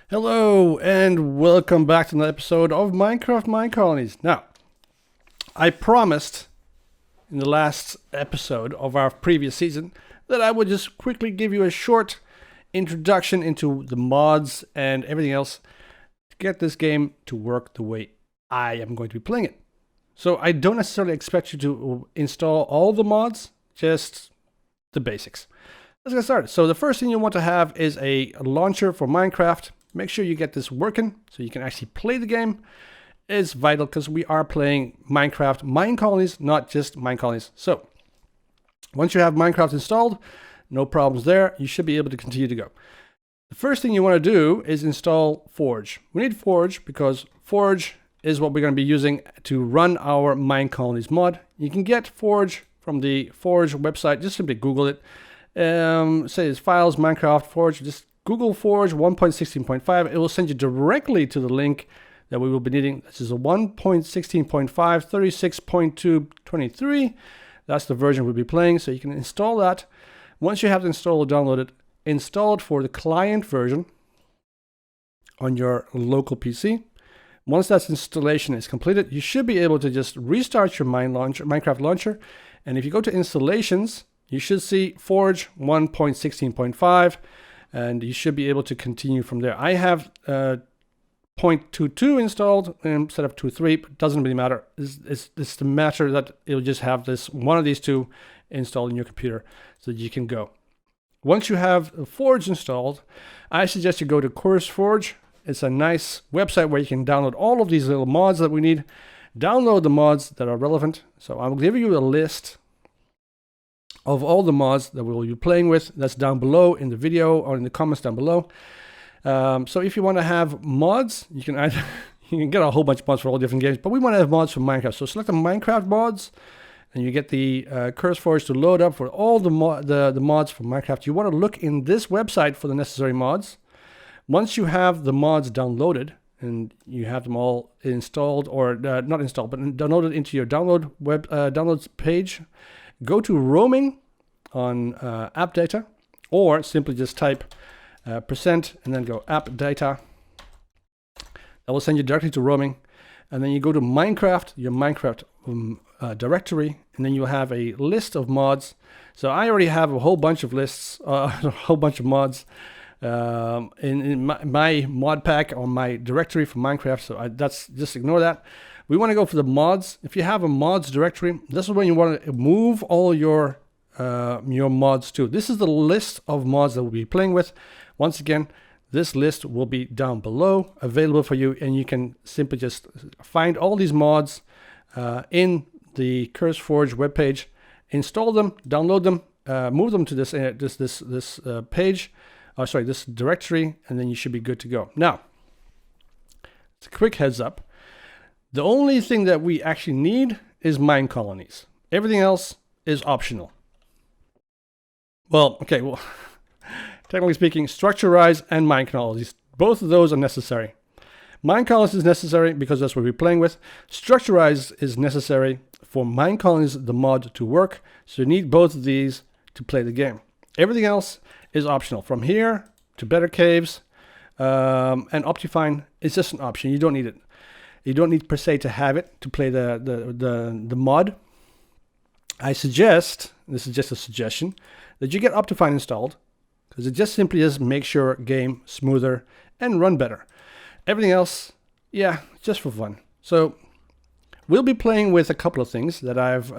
Hello and welcome back to another episode of Minecraft Minecolonies. Now, I promised in the last episode of our previous season that I would just quickly give you a short introduction into the mods and everything else to get this game to work the way I am going to be playing it. So I don't necessarily expect you to install all the mods, just the basics. Let's get started. So the first thing you want to have is a launcher for Minecraft. Make sure you get this working so you can actually play the game. It's vital because we are playing Minecraft Minecolonies, not just Minecolonies. So once you have Minecraft installed, no problems there. You should be able to continue to go. The first thing you want to do is install Forge. We need Forge because Forge is what we're going to be using to run our Minecolonies mod. You can get Forge from the Forge website. Just simply Google it. Say it's files, Minecraft, Forge. Just Google Forge 1.16.5. It will send you directly to the link that we will be needing. This is a 1.16.5, 36.223. That's the version we'll be playing. So you can install that. Once you have it installed or downloaded, install it for the client version on your local PC. Once that installation is completed, you should be able to just restart your Minecraft launcher. And if you go to installations, you should see Forge 1.16.5. And you should be able to continue from there. I have 0.22 installed instead of 2.3, but it doesn't really matter. It's the matter that it'll just have this one of these two installed in your computer so that you can go. Once you have Forge installed, I suggest you go to CurseForge. It's a nice website where you can download all of these little mods that we need. Download the mods that are relevant. So I will give you a list of all the mods that we'll be playing with. That's down below in the video or in the comments down below. So if you want to have mods, you can get a whole bunch of mods for all different games, but we want to have mods for Minecraft. So select the Minecraft mods and you get the CurseForge to load up for all the mods for Minecraft. You want to look in this website for the necessary mods. Once you have the mods downloaded and you have them all installed or not installed, but downloaded into your downloads page, go to roaming on app data, or simply just type percent and then go app data. That will send you directly to roaming. And then you go to Minecraft, your Minecraft directory, and then you'll have a list of mods. So I already have a whole bunch of lists, a whole bunch of mods in my mod pack on my directory for Minecraft. So that's just ignore that. We want to go for the mods. If you have a mods directory, this is when you want to move all your mods to. This is the list of mods that we'll be playing with. Once again, this list will be down below, available for you, and you can simply just find all these mods in the CurseForge webpage, install them, download them, move them to this page, this directory, and then you should be good to go. Now, it's a quick heads up. The only thing that we actually need is Minecolonies. Everything else is optional. Well, technically speaking, structurize and Minecolonies, both of those are necessary. Minecolonies is necessary because that's what we're playing with. Structurize is necessary for Minecolonies, the mod, to work. So you need both of these to play the game. Everything else is optional. From here to Better Caves and OptiFine, it's just an option. You don't need it. You don't need per se to have it to play the mod. I suggest, this is just a suggestion, that you get OptiFine installed because it just simply does make your game smoother and run better. Everything else, yeah, just for fun. So we'll be playing with a couple of things that I've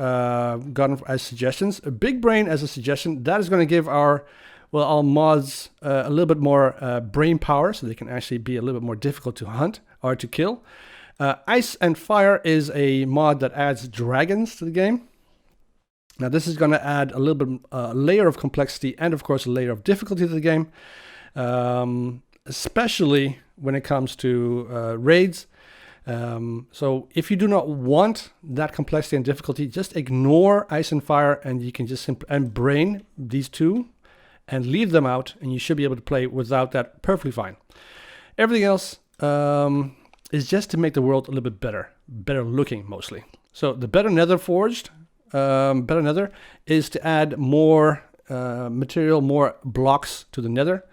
gotten as suggestions. A big brain as a suggestion, that is going to give our mods a little bit more brain power so they can actually be a little bit more difficult to hunt or to kill. Ice and Fire is a mod that adds dragons to the game. Now this is going to add a little bit layer of complexity and of course a layer of difficulty to the game, especially when it comes to raids. So if you do not want that complexity and difficulty, just ignore Ice and Fire and you can just brain these two and leave them out and you should be able to play without that perfectly fine. Everything else is just to make the world a little bit better looking mostly. So the Better Nether Forged, Better Nether is to add more material, more blocks to the Nether.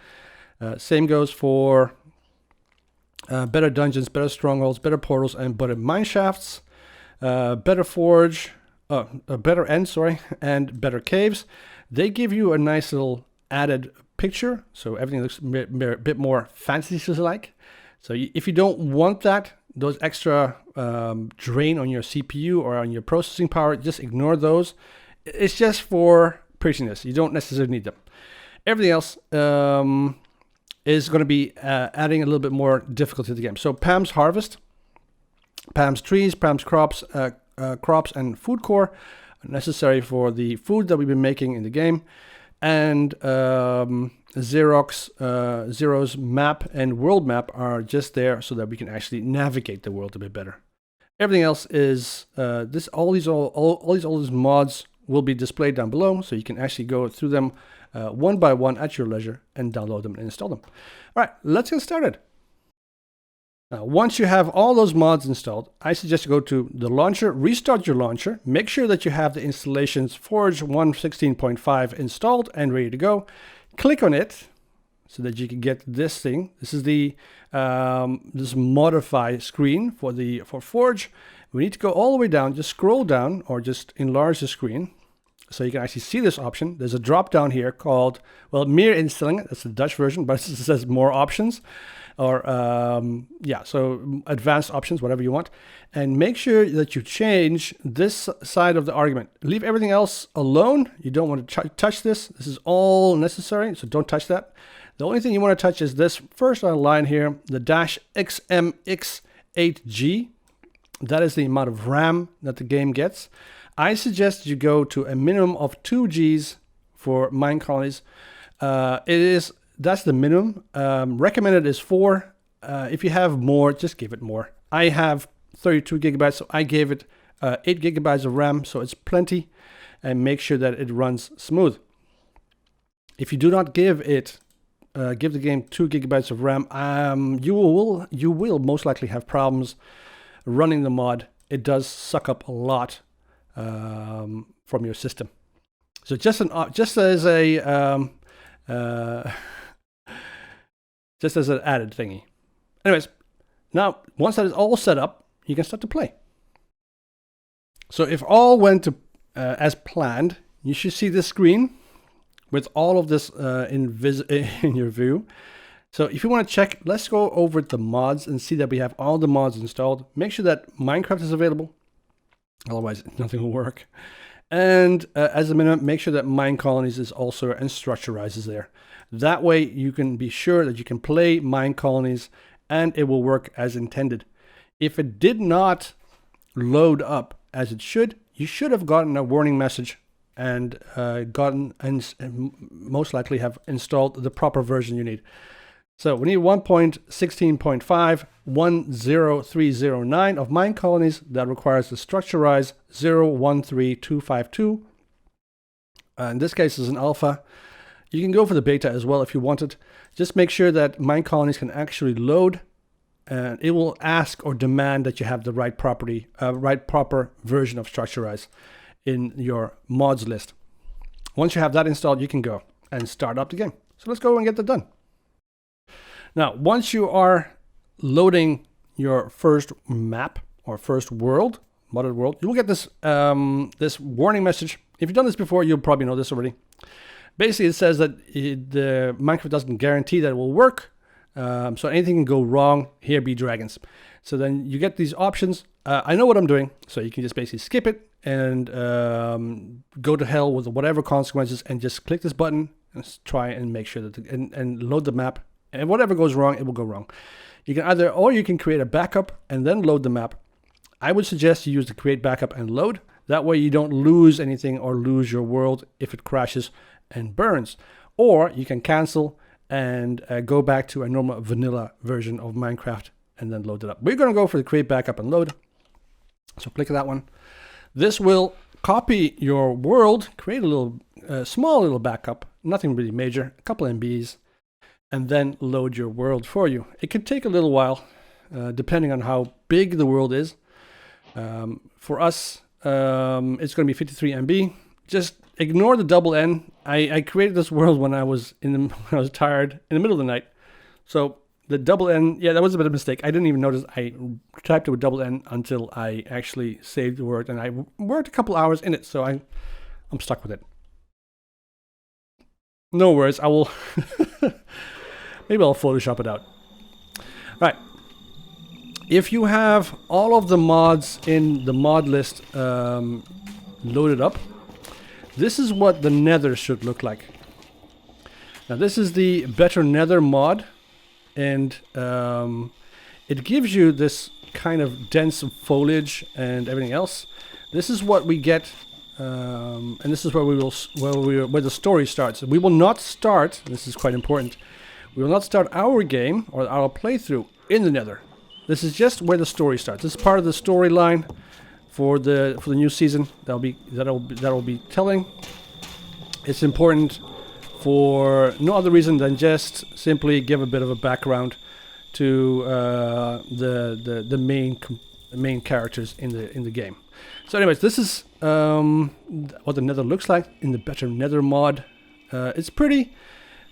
Same goes for better dungeons, better strongholds, better portals, and better mineshafts, better forge, better end, sorry, and better caves. They give you a nice little added picture, so everything looks a bit more fantasy-like. So if you don't want that, those extra drain on your CPU or on your processing power, just ignore those. It's just for prettiness. You don't necessarily need them. Everything else is going to be adding a little bit more difficulty to the game. So Pam's harvest, Pam's trees, Pam's crops, and food core are necessary for the food that we've been making in the game. And Xaeros map and world map are just there so that we can actually navigate the world a bit better. Everything else is all these mods will be displayed down below, so you can actually go through them one by one at your leisure and download them and install them. All right, let's get started. Now, once you have all those mods installed, I suggest you go to the launcher, restart your launcher, make sure that you have the installations Forge 1.16.5 installed and ready to go. Click on it so that you can get this thing. This is the this modify screen for Forge. We need to go all the way down, just scroll down or just enlarge the screen so you can actually see this option. There's a drop down here called, well, Meer Instellingen, that's the Dutch version, but it says more options. Or yeah, so advanced options, whatever you want. And make sure that you change this side of the argument. Leave everything else alone. You don't want to touch this. This is all necessary, so don't touch that. The only thing you want to touch is this first line here, the -XMX8G. That is the amount of RAM that the game gets. I suggest you go to a minimum of 2 Gs for Minecolonies. That's the minimum. Recommended is 4. If you have more, just give it more. I have 32 gigabytes, so I gave it 8 gigabytes of RAM, so it's plenty. And make sure that it runs smooth. If you do not give the game 2 gigabytes of RAM, you will most likely have problems running the mod. It does suck up a lot from your system. So just as an added thingy. Anyways, now once that is all set up, you can start to play. So if all went to as planned, you should see this screen with all of this in your view. So if you want to check, let's go over the mods and see that we have all the mods installed. Make sure that Minecraft is available, otherwise nothing will work. And as a minimum, make sure that Minecolonies is also and structurize is there. That way you can be sure that you can play Minecolonies and it will work as intended. If it did not load up as it should, you should have gotten a warning message and most likely have installed the proper version you need. So we need 1.16.5, 10309 of Minecolonies. That requires the structurize 013252. In this case, is an alpha. You can go for the beta as well if you wanted. Just make sure that Minecolonies can actually load, and it will ask or demand that you have the right proper version of structurize in your mods list. Once you have that installed, you can go and start up the game. So let's go and get that done. Now, once you are loading your first map or first world, modded world, you will get this this warning message. If you've done this before, you'll probably know this already. Basically, it says that the Minecraft doesn't guarantee that it will work. So anything can go wrong. Here be dragons. So then you get these options. I know what I'm doing, so you can just basically skip it and go to hell with whatever consequences, and just click this button and try and make sure that and load the map. And whatever goes wrong, it will go wrong. You can you can create a backup and then load the map. I would suggest you use the create backup and load. That way you don't lose anything or lose your world if it crashes and burns. Or you can cancel and go back to a normal vanilla version of Minecraft and then load it up. We're going to go for the create backup and load. So click that one. This will copy your world, create a little small little backup, nothing really major, a couple MBs, and then load your world for you. It can take a little while, depending on how big the world is. For us, it's going to be 53 MB. Just ignore the double N. I created this world when I was tired in the middle of the night. So The double N, yeah, that was a bit of a mistake. I didn't even notice I typed it with double N until I actually saved the word, and I worked a couple hours in it, so I'm stuck with it. No worries, I will... Maybe I'll Photoshop it out. Right. If you have all of the mods in the mod list loaded up, this is what the Nether should look like. Now this is the Better Nether mod. And it gives you this kind of dense foliage and everything else. This is what we get, and this is where where the story starts. We will not start. This is quite important. We will not start our game or our playthrough in the Nether. This is just where the story starts. This is part of the storyline for the new season. That'll be telling. It's important for no other reason than just simply give a bit of a background to the main characters in the game. So, anyways, this is what the Nether looks like in the Better Nether mod. It's pretty,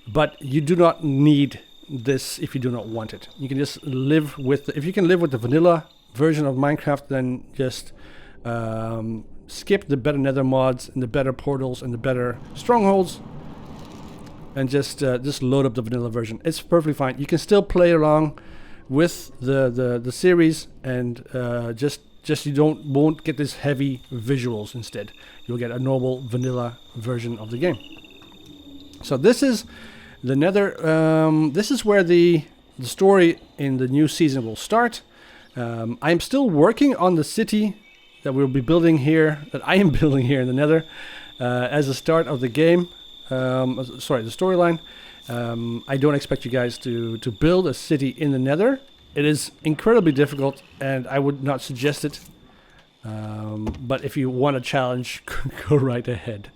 but you do not need this if you do not want it. You can just live with if you can live with the vanilla version of Minecraft, then just skip the Better Nether mods and the better portals and the better strongholds. And just load up the vanilla version. It's perfectly fine. You can still play along with the series, and just you won't get this heavy visuals. Instead, you'll get a normal vanilla version of the game. So this is the Nether. This is where the story in the new season will start. I'm still working on the city that we'll be building here. That I am building here in the Nether as a start of the game. Sorry, the storyline. I don't expect you guys to build a city in the Nether. It is incredibly difficult, and I would not suggest it. But if you want a challenge, go right ahead.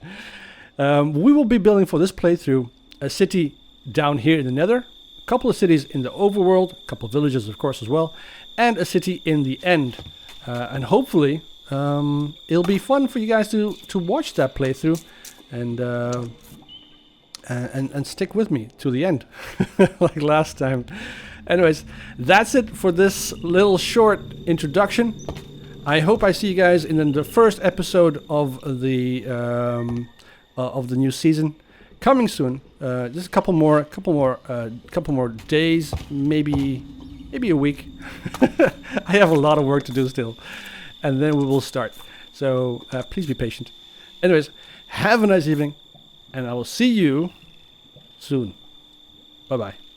We will be building for this playthrough a city down here in the Nether, a couple of cities in the overworld, a couple of villages, of course, as well, and a city in the end. And hopefully, it'll be fun for you guys to watch that playthrough and stick with me to the end, like last time. Anyways, that's it for this little short introduction. I hope I see you guys in the first episode of the new season, coming soon. Just a couple more days, maybe a week. I have a lot of work to do still, and then we will start. So please be patient. Anyways, have a nice evening, and I will see you soon. Bye-bye.